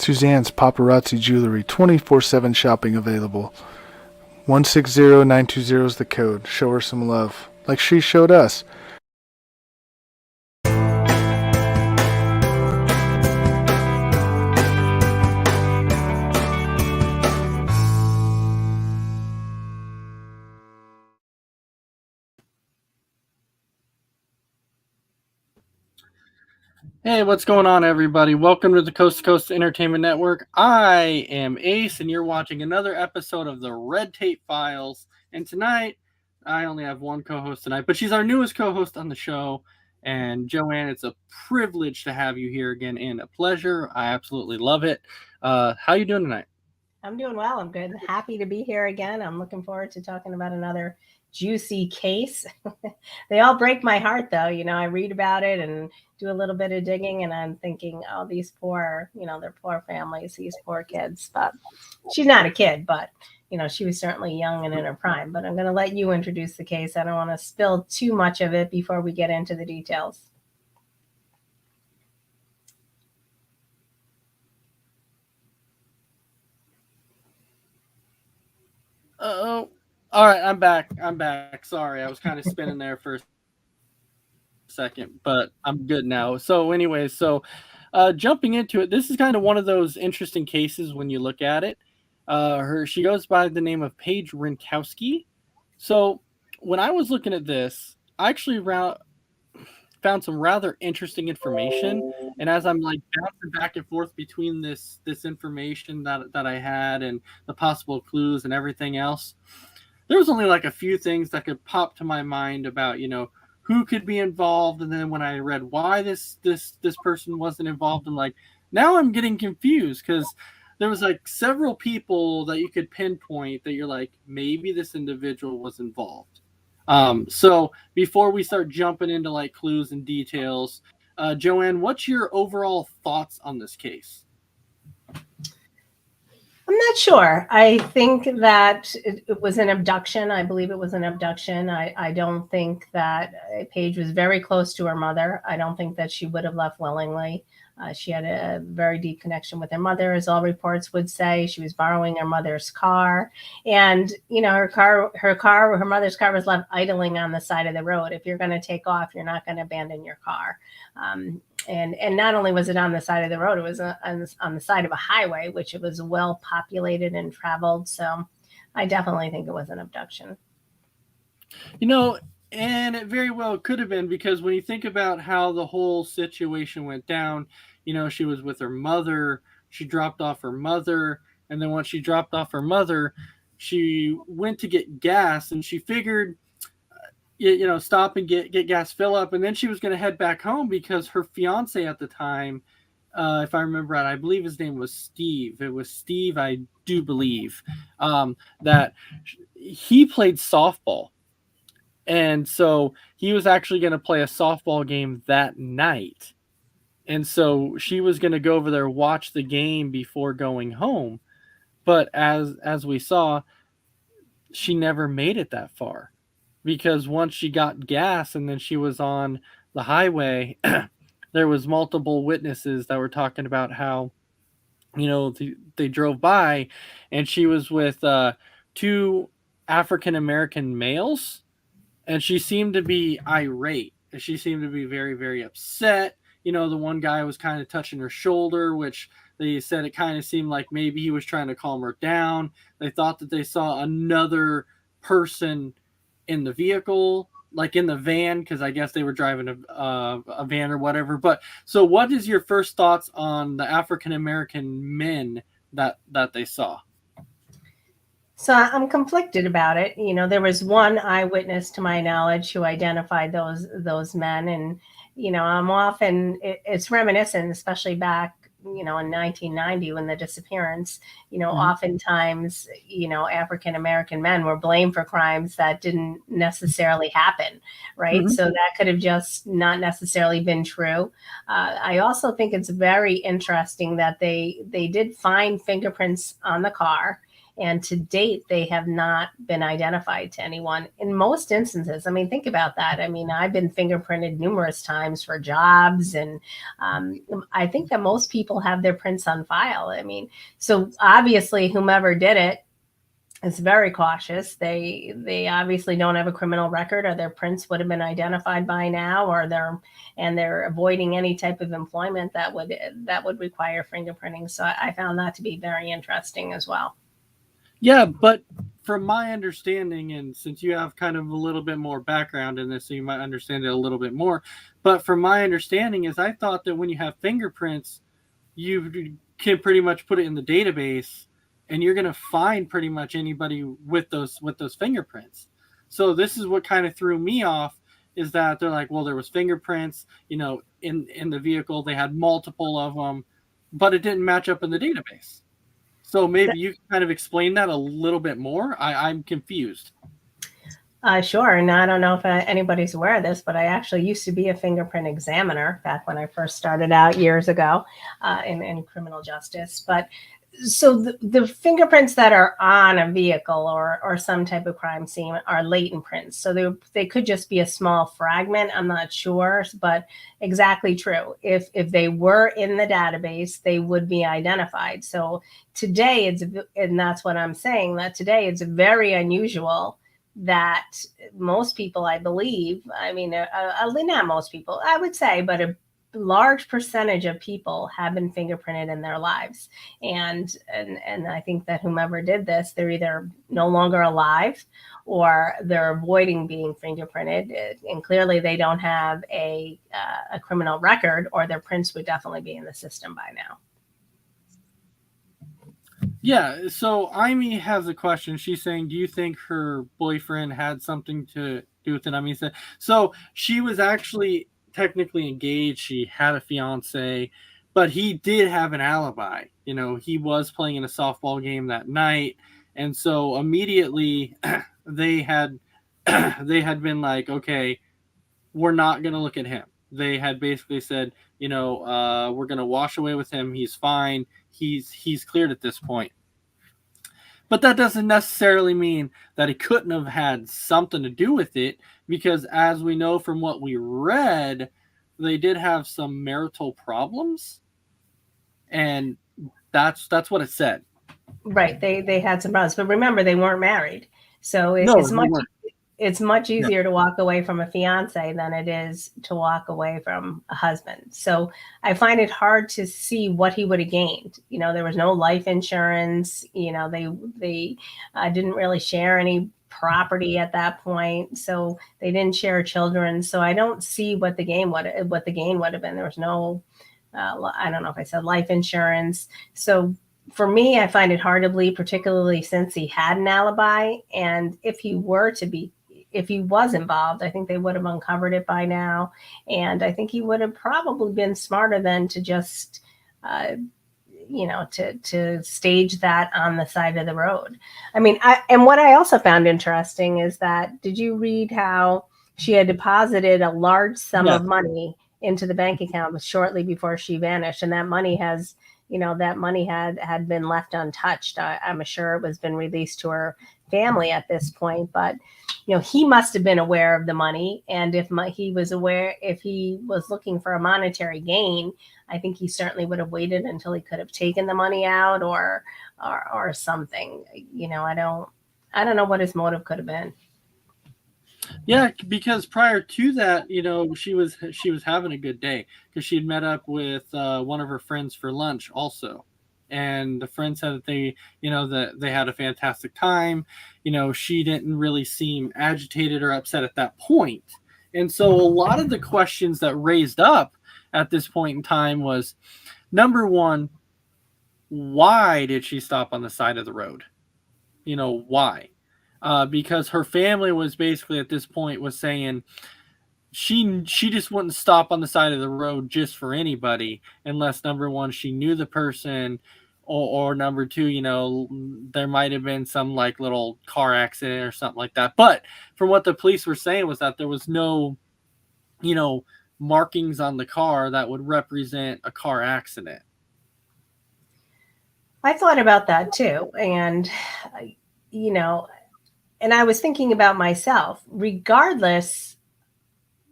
Suzanne's Paparazzi Jewelry, 24/7 shopping available. 160920 is the code. Show her some love, like she showed us. Hey, what's going on, everybody? Welcome to the Coast to Coast Entertainment Network. I am Ace, and you're watching another episode of the Red Tape Files. And tonight, I only have one co-host tonight, but she's our newest co-host on the show. And Joanne, it's a privilege to have you here again, and a pleasure. I absolutely love it. How you doing tonight? I'm doing well. I'm good. Happy to be here again. I'm looking forward to talking about another juicy case. They all break my heart, though. You know, I read about it and do a little bit of digging, and I'm thinking, oh, these poor, they're poor families, these poor kids. But she's not a kid, but, she was certainly young and in her prime. But I'm going to let you introduce the case. I don't want to spill too much of it before we get into the details. Oh, all right. I'm back. Sorry, I was kind of spinning there for a second, but I'm good now. So, anyway, jumping into it, this is kind of one of those interesting cases when you look at it. She goes by the name of Paige Rinkowski. So, when I was looking at this, I actually found some rather interesting information, and as I'm like bouncing back and forth between this information that I had and the possible clues and everything else, there was only like a few things that could pop to my mind about who could be involved. And then when I read why this person wasn't involved, I'm like, now I'm getting confused, because there was like several people that you could pinpoint that you're like, maybe this individual was involved. So before we start jumping into like clues and details, Joanne, what's your overall thoughts on this case? I'm not sure. I think that it was an abduction. I believe it was an abduction. I don't think that Paige was very close to her mother. I don't think that she would have left willingly. She had a very deep connection with her mother, as all reports would say. She was borrowing her mother's car, and her mother's car was left idling on the side of the road. If you're going to take off, you're not going to abandon your car. And not only was it on the side of the road, it was on the side of a highway, which it was well populated and traveled. So I definitely think it was an abduction. And it very well could have been, because when you think about how the whole situation went down, she was with her mother, she dropped off her mother, and then once she dropped off her mother, she went to get gas, and she figured, stop and get gas, fill up, and then she was going to head back home because her fiance at the time, if I remember right, I believe his name was Steve. It was Steve, I do believe, that he played softball. And so he was actually going to play a softball game that night. And so she was going to go over there, watch the game before going home. But as we saw, she never made it that far, because once she got gas and then she was on the highway, there was multiple witnesses that were talking about how, they drove by and she was with two African American males, and she seemed to be irate. She seemed to be very, very upset. The one guy was kind of touching her shoulder, which they said it kind of seemed like maybe he was trying to calm her down. They thought that they saw another person in the vehicle, like in the van, because I guess they were driving a van or whatever. But so what is your first thoughts on the African American men that they saw? So I'm conflicted about it. There was one eyewitness, to my knowledge, who identified those men, and I'm often it's reminiscent, especially back in 1990 when the disappearance. Oftentimes African American men were blamed for crimes that didn't necessarily happen, right? Mm-hmm. So that could have just not necessarily been true. I also think it's very interesting that they did find fingerprints on the car. And to date, they have not been identified to anyone in most instances. I mean, think about that. I mean, I've been fingerprinted numerous times for jobs, and I think that most people have their prints on file. I mean, so obviously, whomever did it is very cautious. They obviously don't have a criminal record, or their prints would have been identified by now, or they're avoiding any type of employment that would require fingerprinting. So I found that to be very interesting as well. Yeah, but from my understanding, and since you have kind of a little bit more background in this, so you might understand it a little bit more. But from my understanding is I thought that when you have fingerprints, you can pretty much put it in the database and you're going to find pretty much anybody with those fingerprints. So this is what kind of threw me off, is that they're like, well, there was fingerprints, in the vehicle. They had multiple of them, but it didn't match up in the database. So maybe you can kind of explain that a little bit more. I'm confused. Sure. And I don't know if anybody's aware of this, but I actually used to be a fingerprint examiner back when I first started out years ago in criminal justice. But so the fingerprints that are on a vehicle or some type of crime scene are latent prints. So they could just be a small fragment. I'm not sure, but exactly true. If they were in the database, they would be identified. So today and that's what I'm saying, that today it's very unusual that most people, I believe, I mean, not most people, I would say, but a large percentage of people have been fingerprinted in their lives. And I think that whomever did this, they're either no longer alive or they're avoiding being fingerprinted. And clearly they don't have a criminal record, or their prints would definitely be in the system by now. Yeah, so Amy has a question. She's saying, do you think her boyfriend had something to do with it? I mean, so she was actually technically engaged. She had a fiance, but he did have an alibi. He was playing in a softball game that night. And so immediately they had been like, okay, we're not going to look at him. They had basically said, we're going to wash away with him. He's fine. He's cleared at this point. But that doesn't necessarily mean that he couldn't have had something to do with it, because as we know from what we read, they did have some marital problems, and that's what it said. Right. They had some problems, but remember, they weren't married. So it's much easier to walk away from a fiance than it is to walk away from a husband. So I find it hard to see what he would have gained. There was no life insurance. They didn't really share any property at that point, so they didn't share children. So I don't see what the gain would have been. There was no, I don't know if I said life insurance. So for me, I find it hard to believe, particularly since he had an alibi. And if he was involved, I think they would have uncovered it by now. And I think he would have probably been smarter than to just, to stage that on the side of the road. I mean, and what I also found interesting is that, did you read how she had deposited a large sum of money into the bank account shortly before she vanished? And that money had been left untouched. I'm sure it was been released to her family at this point, but he must have been aware of the money. And if he was looking for a monetary gain, I think he certainly would have waited until he could have taken the money out or something. I don't know what his motive could have been. Yeah, because prior to that, she was having a good day, because she had met up with one of her friends for lunch also. And the friend said that they had a fantastic time. She didn't really seem agitated or upset at that point. And so a lot of the questions that raised up at this point in time was, number one, why did she stop on the side of the road? Why? Because her family was basically at this point was saying she just wouldn't stop on the side of the road just for anybody, unless, number one, she knew the person, or number two, there might have been some like little car accident or something like that. But from what the police were saying was that there was no, markings on the car that would represent a car accident. I thought about that too. And, you know, and I was thinking about myself, regardless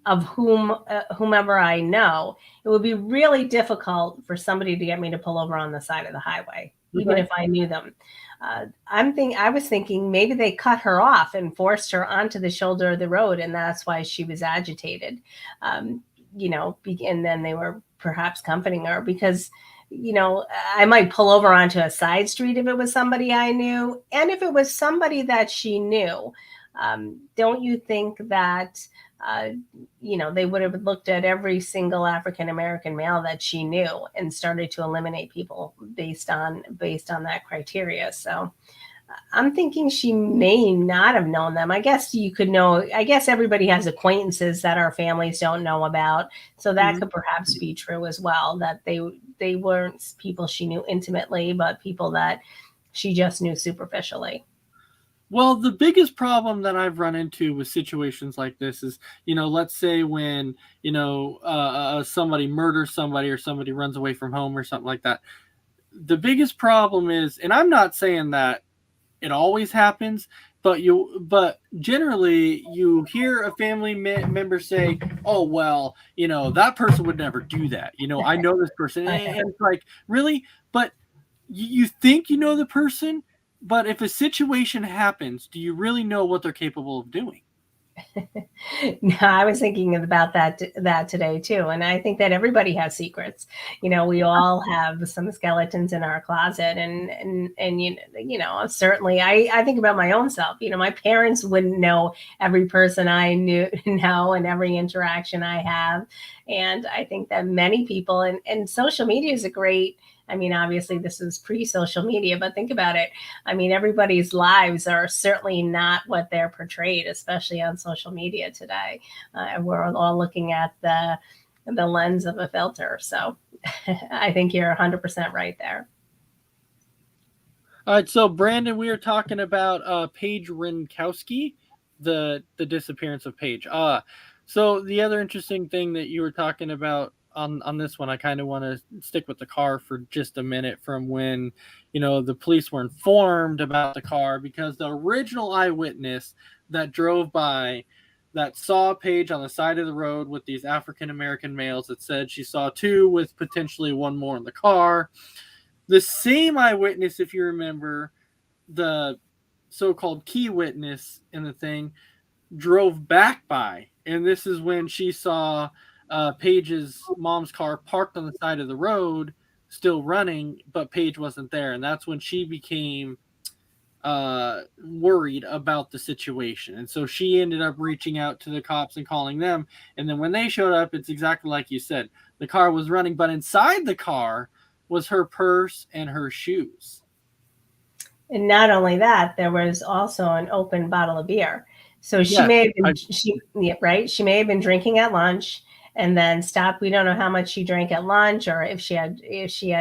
of whomever I know, it would be really difficult for somebody to get me to pull over on the side of the highway, even Right. if I knew them. I was thinking maybe they cut her off and forced her onto the shoulder of the road, and that's why she was agitated. Um, and then they were perhaps comforting her because, I might pull over onto a side street if it was somebody I knew, and if it was somebody that she knew. Don't you think that? Uh, they would have looked at every single African American male that she knew and started to eliminate people based on that criteria. So I'm thinking she may not have known them. I guess you could know. I guess everybody has acquaintances that our families don't know about, so that Mhm. could perhaps be true as well. That they weren't people she knew intimately, but people that she just knew superficially. Well, the biggest problem that I've run into with situations like this is, let's say when, somebody murders somebody or somebody runs away from home or something like that. The biggest problem is, and I'm not saying that it always happens, but generally you hear a family member say, "Oh well, that person would never do that." I know this person, I and it's like, really, but you think you know the person, but if a situation happens, do you really know what they're capable of doing? No, I was thinking about that today too, and I think that everybody has secrets. We all have some skeletons in our closet, and certainly I think about my own self. My parents wouldn't know every person I knew know and every interaction I have, and I think that many people and social media is a great. I mean, obviously, this is pre social media, but think about it. I mean, everybody's lives are certainly not what they're portrayed, especially on social media today. We're all looking at the lens of a filter. So I think you're 100% right there. All right, so Brandon, we are talking about Paige Rinkowski, the disappearance of Paige. So the other interesting thing that you were talking about on this one, I kind of want to stick with the car for just a minute from when, the police were informed about the car because the original eyewitness that drove by that saw Paige on the side of the road with these African American males that said she saw two with potentially one more in the car. The same eyewitness, if you remember, the so-called key witness in the thing, drove back by, and this is when she saw Paige's mom's car parked on the side of the road, still running, but Paige wasn't there, and that's when she became worried about the situation, and so she ended up reaching out to the cops and calling them. And then when they showed up, it's exactly like you said. The car was running, but inside the car was her purse and her shoes. And not only that, there was also an open bottle of beer. So she Yes, may have I been yeah, right. She may have been drinking at lunch and then stopped. We don't know how much she drank at lunch or if she had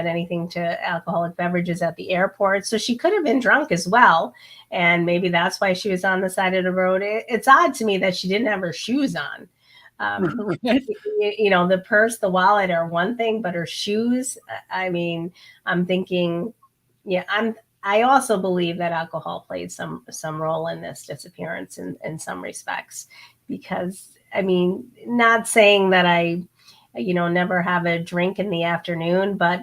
anything to alcoholic beverages at the airport. So she could have been drunk as well, and maybe that's why she was on the side of the road. It's odd to me that she didn't have her shoes on. Um, right. the purse, the wallet are one thing, but her shoes. I mean, I'm thinking, yeah, I also believe that alcohol played some role in this disappearance in some respects, because I mean, not saying that I, never have a drink in the afternoon, but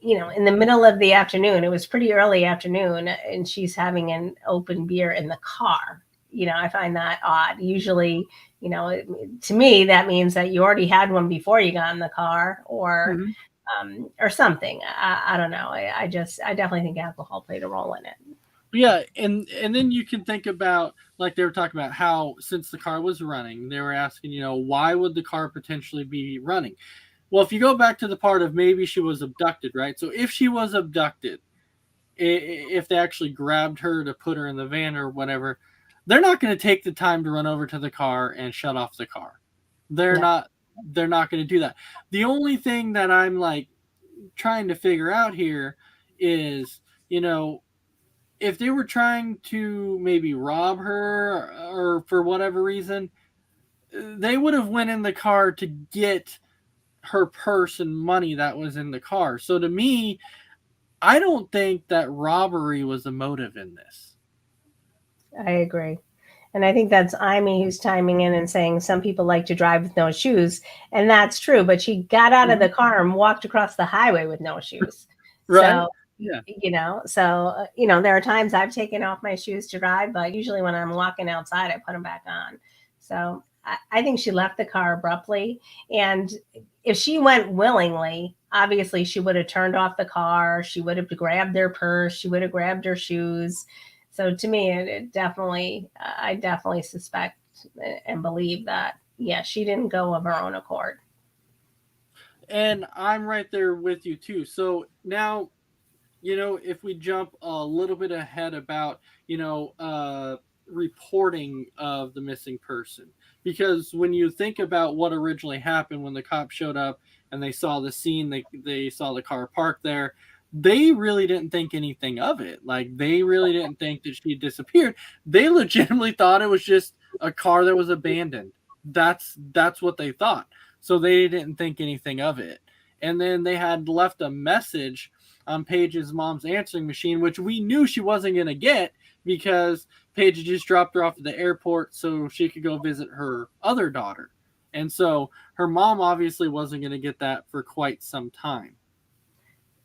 in the middle of the afternoon, it was pretty early afternoon, and she's having an open beer in the car. I find that odd. Usually, to me, that means that you already had one before you got in the car, Mhm. or something. I don't know. I definitely think alcohol played a role in it. Yeah, and then you can think about, like they were talking about, how since the car was running, they were asking, why would the car potentially be running? Well, if you go back to the part of maybe she was abducted, right? So if she was abducted, if they actually grabbed her to put her in the van or whatever, they're not going to take the time to run over to the car and shut off the car. They're No. not they're not going to do that. The only thing that I'm like trying to figure out here is, if they were trying to maybe rob her or for whatever reason, they would have went in the car to get her purse and money that was in the car. So to me, I don't think that robbery was the motive in this. I agree. And I think that's Amy who's chiming in and saying some people like to drive with no shoes. And that's true. But she got out of the car and walked across the highway with no shoes. Right? So, Yeah. there are times I've taken off my shoes to drive, but usually when I'm walking outside, I put them back on. So I think she left the car abruptly. And if she went willingly, obviously she would have turned off the car. She would have grabbed their purse. She would have grabbed her shoes. So to me, it definitely, I definitely suspect and believe that, yeah, she didn't go of her own accord. And I'm right there with you too. So now, if we jump a little bit ahead about, reporting of the missing person, because when you think about what originally happened when the cops showed up and they saw the scene, they saw the car parked there, they really didn't think anything of it. Like, they really didn't think that she disappeared. They legitimately thought it was just a car that was abandoned. That's what they thought. So they didn't think anything of it. And then they had left a message on Paige's mom's answering machine, which we knew she wasn't going to get because Paige just dropped her off at the airport so she could go visit her other daughter. And so her mom obviously wasn't going to get that for quite some time.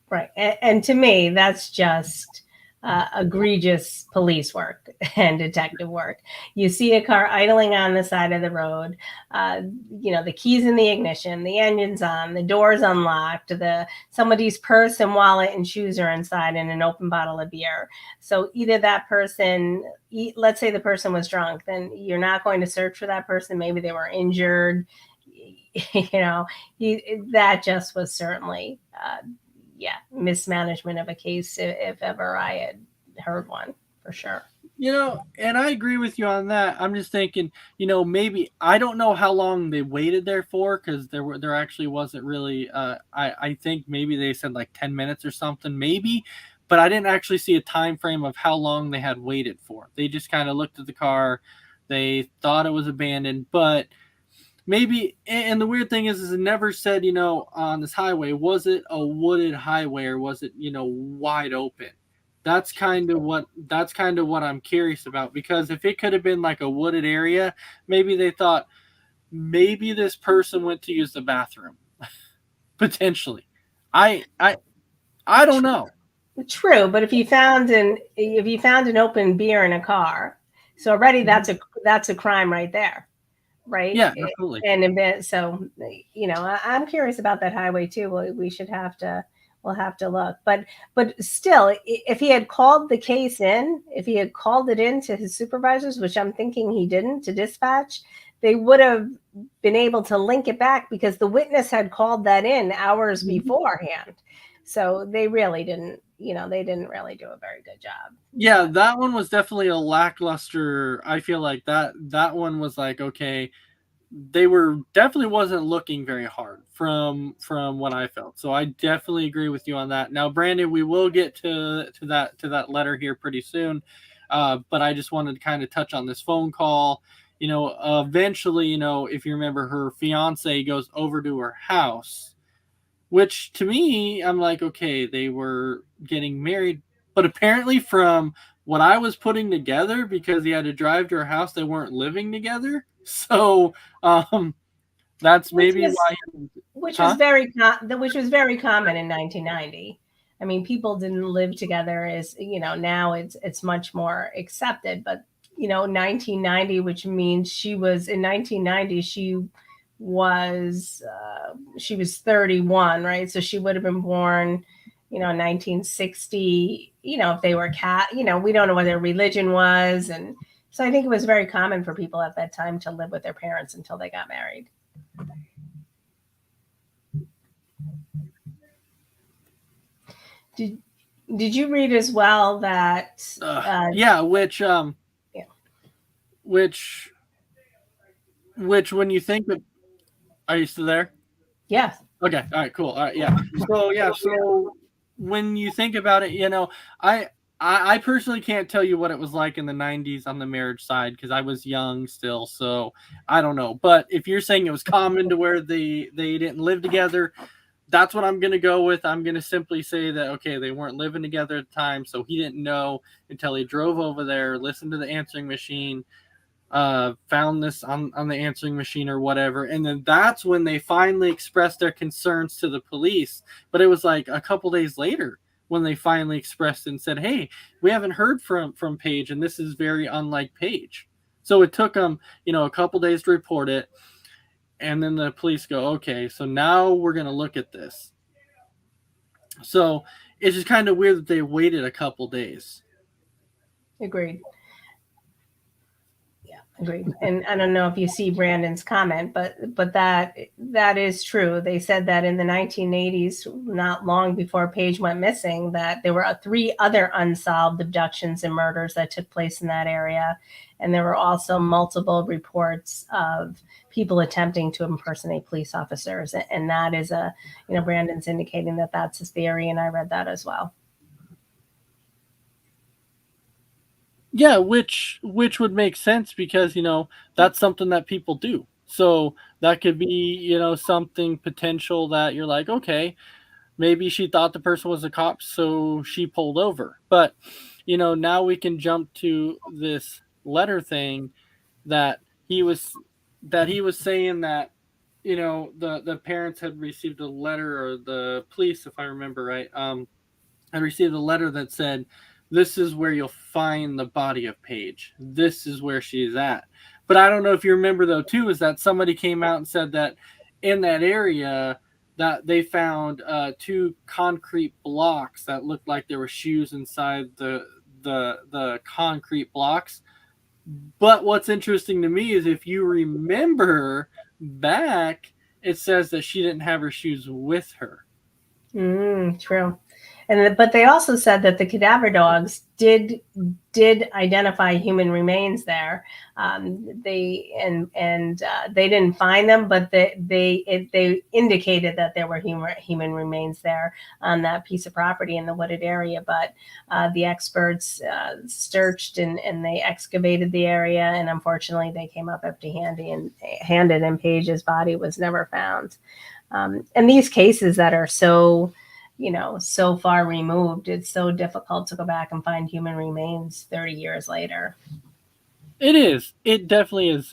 Right. And to me, that's just egregious police work and detective work. You see a car idling on the side of the road, the keys in the ignition, the engine's on, the door's unlocked, somebody's purse and wallet and shoes are inside and an open bottle of beer. So either that person, let's say the person was drunk, then you're not going to search for that person. Maybe they were injured. That just was certainly mismanagement of a case if ever I had heard one, for sure. And I agree with you on that. I'm just thinking, maybe, I don't know how long they waited there for, because there actually wasn't really, I think maybe they said like 10 minutes or something, maybe, but I didn't actually see a time frame of how long they had waited for. They just kind of looked at the car, they thought it was abandoned, but maybe, and the weird thing is it never said, on this highway, was it a wooded highway or was it, wide open? That's kind of what I'm curious about, because if it could have been like a wooded area, maybe they thought maybe this person went to use the bathroom. Potentially. I don't know. True, but if you found an open beer in a car, so already that's a crime right there. Right. Yeah, absolutely. And so, I'm curious about that highway too. We'll have to look, but still, if he had called the case in, if he had called it in to his supervisors, which I'm thinking he didn't, to dispatch, they would have been able to link it back because the witness had called that in hours beforehand. So they really didn't, they didn't really do a very good job. Yeah, that one was definitely a lackluster. I feel like that one was like, okay, they definitely wasn't looking very hard from what I felt. So I definitely agree with you on that. Now, Brandon, we will get to that letter here pretty soon. But I just wanted to kind of touch on this phone call. Eventually, if you remember, her fiance goes over to her house, which to me, I'm like, okay, they were getting married, but apparently from what I was putting together, because he had to drive to her house, they weren't living together. So that's maybe why. Which was very common in 1990. I mean, people didn't live together as, now it's much more accepted. But, 1990, which means she was 31, right? So she would have been born, 1960, if they were we don't know what their religion was. And so I think it was very common for people at that time to live with their parents until they got married. Did you read as well that which when you think of, are you still there? Yes. Okay. All right, cool. All right. Yeah. So when you think about it, I personally can't tell you what it was like in the 90s on the marriage side because I was young still, so I don't know. But if you're saying it was common to where they didn't live together, that's what I'm going to go with. I'm going to simply say that, okay, they weren't living together at the time, so he didn't know until he drove over there, listened to the answering machine, found this on the answering machine or whatever. And then that's when they finally expressed their concerns to the police. But it was like a couple days later when they finally expressed and said, hey, we haven't heard from Paige, and this is very unlike Paige. So it took them, a couple days to report it. And then the police go, okay, so now we're going to look at this. So it's just kind of weird that they waited a couple days. Agreed. Yeah, agreed. And I don't know if you see Brandon's comment, but that is true. They said that in the 1980s, not long before Paige went missing, that there were 3 other unsolved abductions and murders that took place in that area. And there were also multiple reports of people attempting to impersonate police officers. And that is Brandon's indicating that that's his theory. And I read that as well. Yeah, which would make sense because, that's something that people do. So that could be, something potential that you're like, okay, maybe she thought the person was a cop, so she pulled over. But, now we can jump to this letter thing that he was saying that, the parents had received a letter, or the police, if I remember right, had received a letter that said, this is where you'll find the body of Paige. This is where she's at. But I don't know if you remember, though, too, is that somebody came out and said that in that area that they found 2 concrete blocks that looked like there were shoes inside the concrete blocks. But what's interesting to me is if you remember back, it says that she didn't have her shoes with her. True. But they also said that the cadaver dogs did identify human remains there. They didn't find them, but they indicated that there were human remains there on that piece of property in the wooded area. But the experts searched and they excavated the area, and unfortunately, they came up empty-handed, and Paige's body was never found. And these cases that are so far removed, it's so difficult to go back and find human remains 30 years later. It is. It definitely is.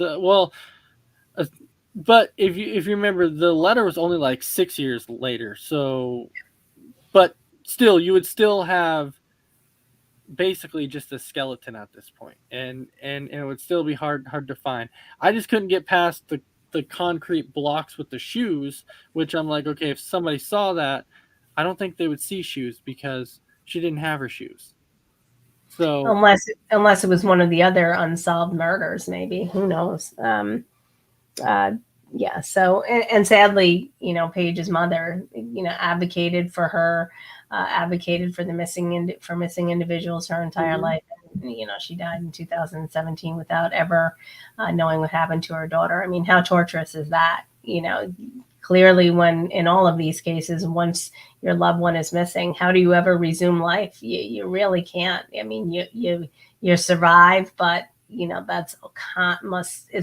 But if you remember, the letter was only like 6 years later. So, but still, you would still have basically just a skeleton at this point, and it would still be hard to find. I just couldn't get past the concrete blocks with the shoes, which I'm like, okay, if somebody saw that, I don't think they would see shoes because she didn't have her shoes. So unless it was one of the other unsolved murders, maybe, who knows? Yeah. So, and sadly, Paige's mother, advocated for her, advocated for missing individuals her entire life. And, she died in 2017 without ever knowing what happened to her daughter. I mean, how torturous is that? Clearly, when in all of these cases, once your loved one is missing, how do you ever resume life? You really can't. I mean, you survive, but it's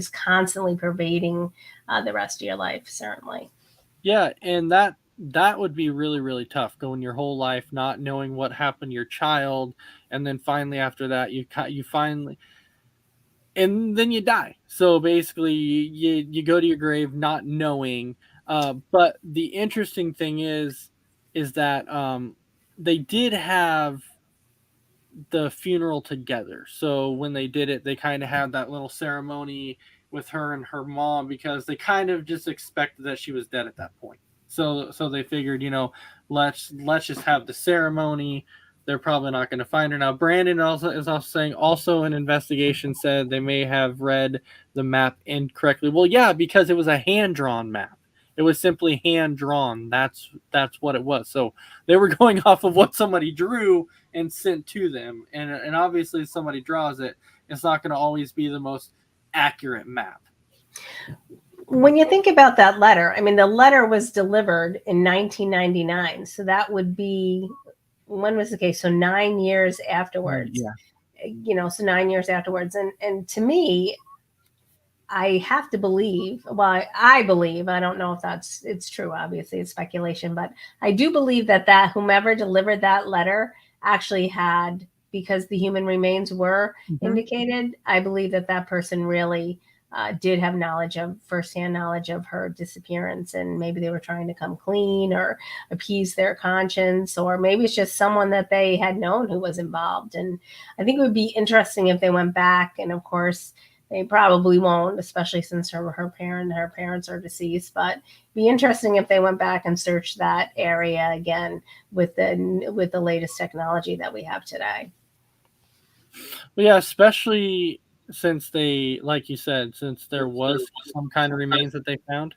constantly pervading the rest of your life, certainly. Yeah, and that would be really, really tough, going your whole life not knowing what happened to your child, and then finally after that you finally, and then you die. So basically you go to your grave not knowing. But the interesting thing is that they did have the funeral together. So when they did it, they kind of had that little ceremony with her and her mom, because they kind of just expected that she was dead at that point. So they figured, let's just have the ceremony. They're probably not going to find her. Now, Brandon is also saying an investigation said they may have read the map incorrectly. Well, yeah, because it was a hand-drawn map. It was simply hand-drawn. That's what it was. So they were going off of what somebody drew and sent to them. And obviously, if somebody draws it, it's not going to always be the most accurate map. When you think about that letter, I mean, the letter was delivered in 1999. So that would be, when was the case? So 9 years afterwards. Yeah. So 9 years afterwards. And to me, I have to believe, well, I believe, I don't know if it's true, obviously it's speculation, but I do believe that whomever delivered that letter actually had, because the human remains were indicated, I believe that person really did have firsthand knowledge of her disappearance, and maybe they were trying to come clean or appease their conscience, or maybe it's just someone that they had known who was involved. And I think it would be interesting if they went back, and of course, they probably won't, especially since her parents are deceased. But it'd be interesting if they went back and searched that area again with the latest technology that we have today. Well, yeah, especially since they, like you said, since there was some kind of remains that they found.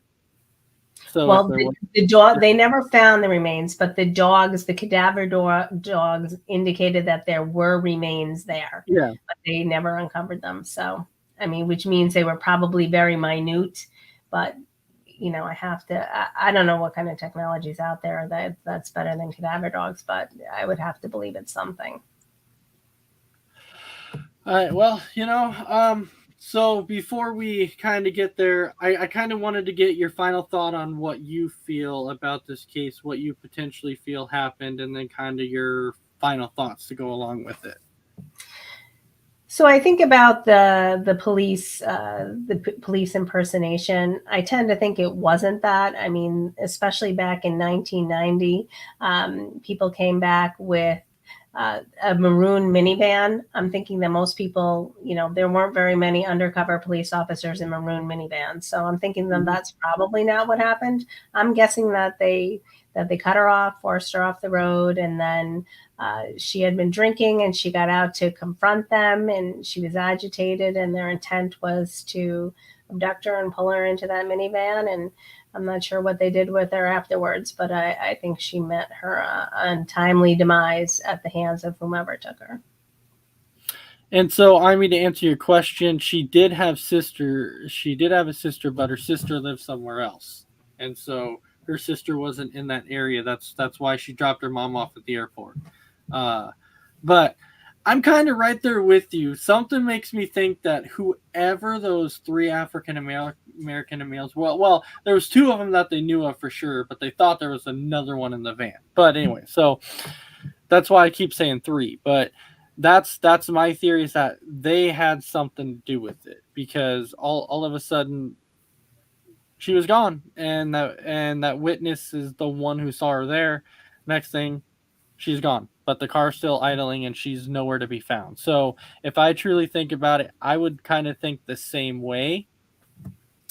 So well, the dog, they never found the remains, but the cadaver dogs indicated that there were remains there. Yeah, but they never uncovered them. So, I mean, which means they were probably very minute, but I don't know what kind of technology is out there that's better than cadaver dogs, but I would have to believe it's something. All right. Well, so before we kind of get there, I kind of wanted to get your final thought on what you feel about this case, what you potentially feel happened, and then kind of your final thoughts to go along with it. So I think about the police impersonation. I tend to think it wasn't that. I mean, especially back in 1990, people came back with a maroon minivan. I'm thinking that most people, there weren't very many undercover police officers in maroon minivans. So I'm thinking that that's probably not what happened. I'm guessing that they cut her off, forced her off the road, and then she had been drinking and she got out to confront them, and she was agitated, and their intent was to abduct her and pull her into that minivan. And I'm not sure what they did with her afterwards, but I think she met her untimely demise at the hands of whomever took her. And so, I mean, to answer your question, she did have a sister, but her sister lived somewhere else. And so her sister wasn't in that area. That's why she dropped her mom off at the airport. But I'm kind of right there with you. Something makes me think that whoever those three African American males, well, there was two of them that they knew of for sure, but they thought there was another one in the van. But anyway, so that's why I keep saying three. But that's my theory, is that they had something to do with it, because all of a sudden she was gone, and that witness is the one who saw her there. Next thing, she's gone, but the car's still idling and she's nowhere to be found. So if I truly think about it, I would kind of think the same way,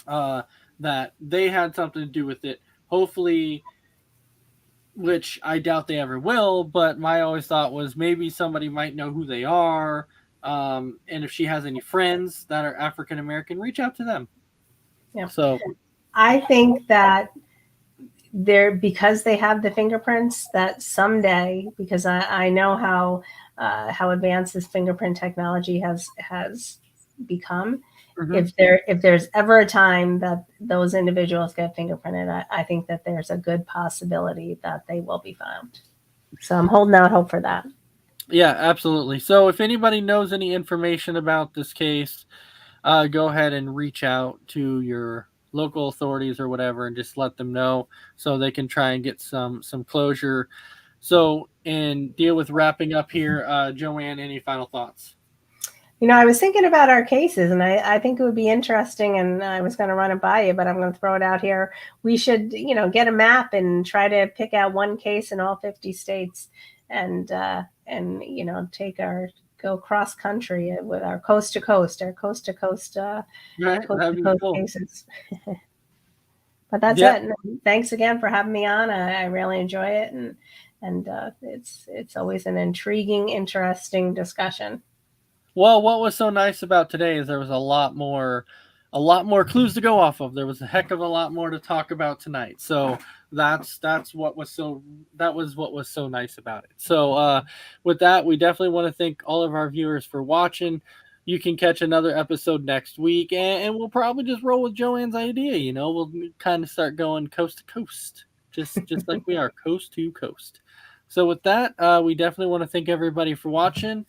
that they had something to do with it. Hopefully, which I doubt they ever will, but my always thought was maybe somebody might know who they are. And if she has any friends that are African American, reach out to them. Yeah. So I think that because they have the fingerprints, that someday, because I know how advanced this fingerprint technology has become. Mm-hmm. If there's ever a time that those individuals get fingerprinted, I think that there's a good possibility that they will be found. So I'm holding out hope for that. Yeah, absolutely. So if anybody knows any information about this case, go ahead and reach out to your local authorities or whatever, and just let them know so they can try and get some closure. So, and deal with wrapping up here, Joanne, any final thoughts? I was thinking about our cases, and I think it would be interesting, and I was going to run it by you, but I'm going to throw it out here. We should, get a map and try to pick out one case in all 50 states, and go cross country with our coast to coast right, coast to coast cool. cases. But that's it. Thanks again for having me on. I really enjoy it, and it's always an intriguing, interesting discussion. Well, what was so nice about today is there was a lot more clues to go off of. There was a heck of a lot more to talk about tonight. So that was what was so nice about it. So with that, we definitely want to thank all of our viewers for watching. You can catch another episode next week, and we'll probably just roll with Joanne's idea. We'll kind of start going coast to coast, just like we are, coast to coast. So with that, we definitely want to thank everybody for watching.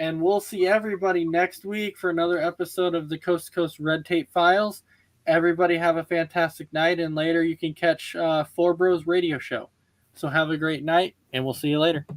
And we'll see everybody next week for another episode of the Coast to Coast Red Tape Files. Everybody have a fantastic night, and later you can catch Four Bros Radio Show. So have a great night, and we'll see you later.